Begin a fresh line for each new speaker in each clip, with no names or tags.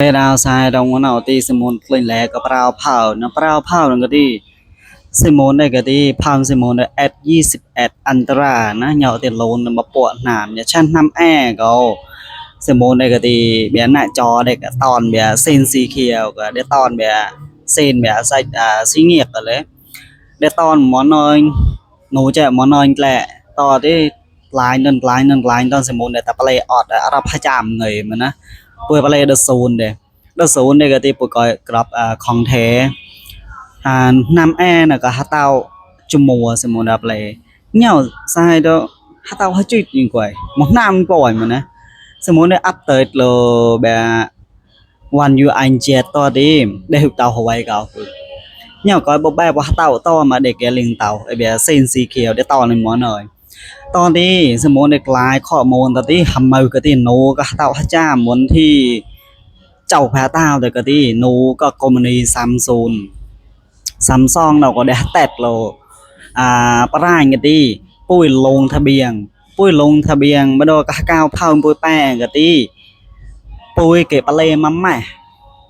ดาวทรายดงวันเอาตีสมุนกลิ่นแหลกกับเปล่าเผานะเปล่าเผานั่นก็ดีสมุนได้ก็ดีพังสมุนได้F21อันตรานะเหยาเตียนโลนมาปวดหนามเนี่ยชั้นน้ำแอก็สมุนได้ก็ดีเบียหน้าจอได้ก็ตอนเบียเส้นสีเขียวก็ได้ตอนเบียเส้นเบียใส่สีเงียบกันเลยได้ตอนหมอนอยหนูจะหมอนอยแหละต่อที่ลายตอนสมุนได้แต่ปลายออดรับพระจามเงยมันนะปุยปลายเดซูนเด้ đó số này cái tipo coi gặp không thể nam e là có hát tao chum mùa xem một đợt này nhau sai đó hát tao hết chuyện gì quậy một năm bội mà nè xem một này up tới lo bè one you anh chết to đi để học tao Hawaii cao nhau coi bộ bài bộ hát tao to mà để cái liền tao bè sen xì kiều để to lên món rồi to đi xem một này lạiข้อมูลตอนที่ทำมือก็ที่โนก็เต่าจ้าม้วนที่เจ้าแพ้ตาแต่ก็ที่นูก็คอมมานีซัมซุงเราก็ได้แตะโลปรายกันที่ปุ้ยลงทะเบียนมาดูก็ก้าวเผาปุ้ยแป้งกันที่ปุ้ยเก็บปลาเล่มั่มแม่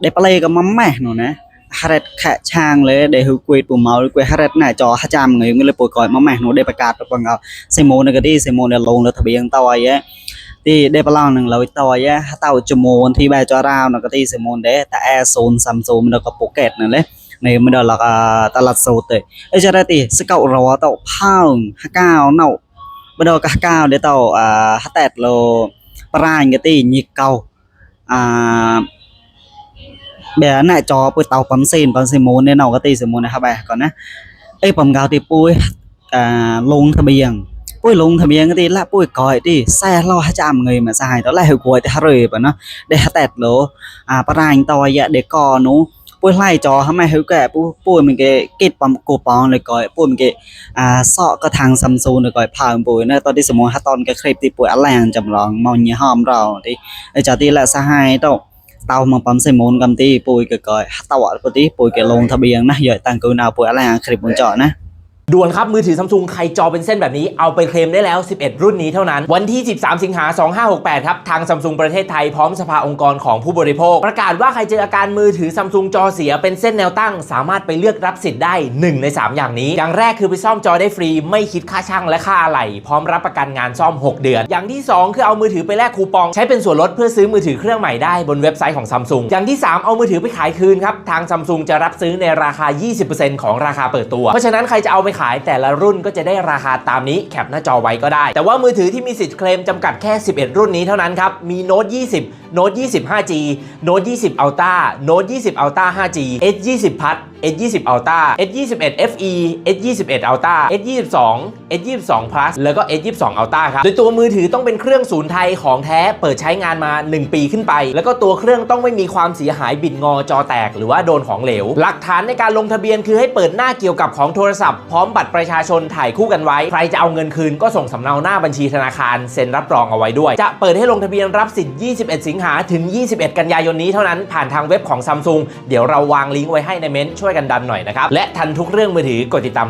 ได้ปลาเล่กับมั่มแม่หนูนะฮาร์ดแค่ช่างเลยได้หุกุยปุ่มเมาหุกุยฮาร์ดหน้าจอฮาจามเงยเลยปุ้ยก่อยมั่มแม่หนูได้ประกาศบังเอาเซโมนกันที่เซโมนได้ลงแล้วทะเบียนต่อยที่ได้ปลาหนึ่งเราต่อยเต่าจมูกที่ใบจอราวนักที่เซโมนได้แต่แอร์โซนซัมซุงมันก็โปเกตนั่นเลยในมันเดินหลักตลาดโซเตอจะได้ตีสเกลรอเต่าเผาฮักก้าวเน่ามันเดินกับก้าวเดี๋ยวเต่าฮัตแตดโลปลายกันที่ยิกเกาแบบหน้าจอปุ้ยเต่าปั๊มเซโมนเนี่ยเน่าก็ตีเซโมนนะครับไปก่อนนะไอ้ปั๊มเกาตีปุ้ยลงทะเบียนปุ้ยลงทะเบียนก็ดีละปุ้ยก่อยดิแซ่เราให้จำเงยมาใส่แล้วไล่หัวกวยแต่ฮาร์เปนะได้ฮัตแตดโลปลายต่อยเด็กก่อนู้ปุ้ยไล่จอทำไมหัวแก่ปุ้ยมันเกกิดปั๊มกูปองเลยก่อยปุ้ยมันเกเสาะกระทางซัมซุงเลยก่อยผ่านปุ้ยนะตอนที่สมมติฮัตตอนก็เคยตีปุ้ยอะไรอย่างจำลองมองยี่ห้อมเราที่ไอ้จ่าตีละสหายเต่ามาปั๊มเซมอนกำตีปุ้ยก็ก่อยฮัตตาวปกติปุ้ยก็ลงทะเบียนนะย่อยตังกูนาวปุ้ยอะไรอย่างคลิปบนจอนะ
ด่วนครับมือถือซัมซุงใครจอเป็นเส้นแบบนี้เอาไปเคลมได้แล้ว11รุ่นนี้เท่านั้นวันที่13สิงหาคม2568ครับทางซัมซุงประเทศไทยพร้อมสภาองค์กรของผู้บริโภคประกาศว่าใครเจออาการมือถือซัมซุงจอเสียเป็นเส้นแนวตั้งสามารถไปเลือกรับสิทธิ์ได้1ใน3อย่างนี้อย่างแรกคือไปซ่อมจอได้ฟรีไม่คิดค่าช่างและค่าอะไหล่พร้อมรับประกันงานซ่อม6เดือนอย่างที่2คือเอามือถือไปแลกคูปองใช้เป็นส่วนลดเพื่อซื้อมือถือเครื่องใหม่ได้บนเว็บไซต์ของซัมซุงอย่างที่3เอามือถือไปขายคืนครับทางซัมซุงจะรับซื้อในราคา 20% ของราคาเปิดตัวเพราะฉะนั้นใครจะเอาไปขายแต่ละรุ่นก็จะได้ราคาตามนี้แคปหน้าจอไว้ก็ได้แต่ว่ามือถือที่มีสิทธิ์เคลมจำกัดแค่11รุ่นนี้เท่านั้นครับมีโน้ต20โน้ต20 5G โน้ต20 Ultra โน้ต20 Ultra 5G S20 Plus S20 Ultra S21 FE S21 Ultra S22 S22 Plus แล้วก็ S22 Ultra ครับโดยตัวมือถือต้องเป็นเครื่องศูนย์ไทยของแท้เปิดใช้งานมา1ปีขึ้นไปแล้วก็ตัวเครื่องต้องไม่มีความเสียหายบิดงอจอแตกหรือว่าโดนของเหลวหลักฐานในการลงทะเบียนคือให้เปิดหน้าเกี่ยวกับของโทรศัพท์พร้อมบัตรประชาชนถ่ายคู่กันไว้ใครจะเอาเงินคืนก็ส่งสำเนาหน้าบัญชีธนาคารเซ็นรับรองเอาไว้ด้วยจะเปิดให้ลงทะเบียนรับสิทธิ์21สิงหาถึง21กันยายนนี้เท่านั้นผ่านทางเว็บของ Samsung เดี๋ยวเราวางลิงก์ไว้ให้ในเม้นต์ช่วยกันดันหน่อยนะครับและทันทุกเรื่องมือถือกดติดตาม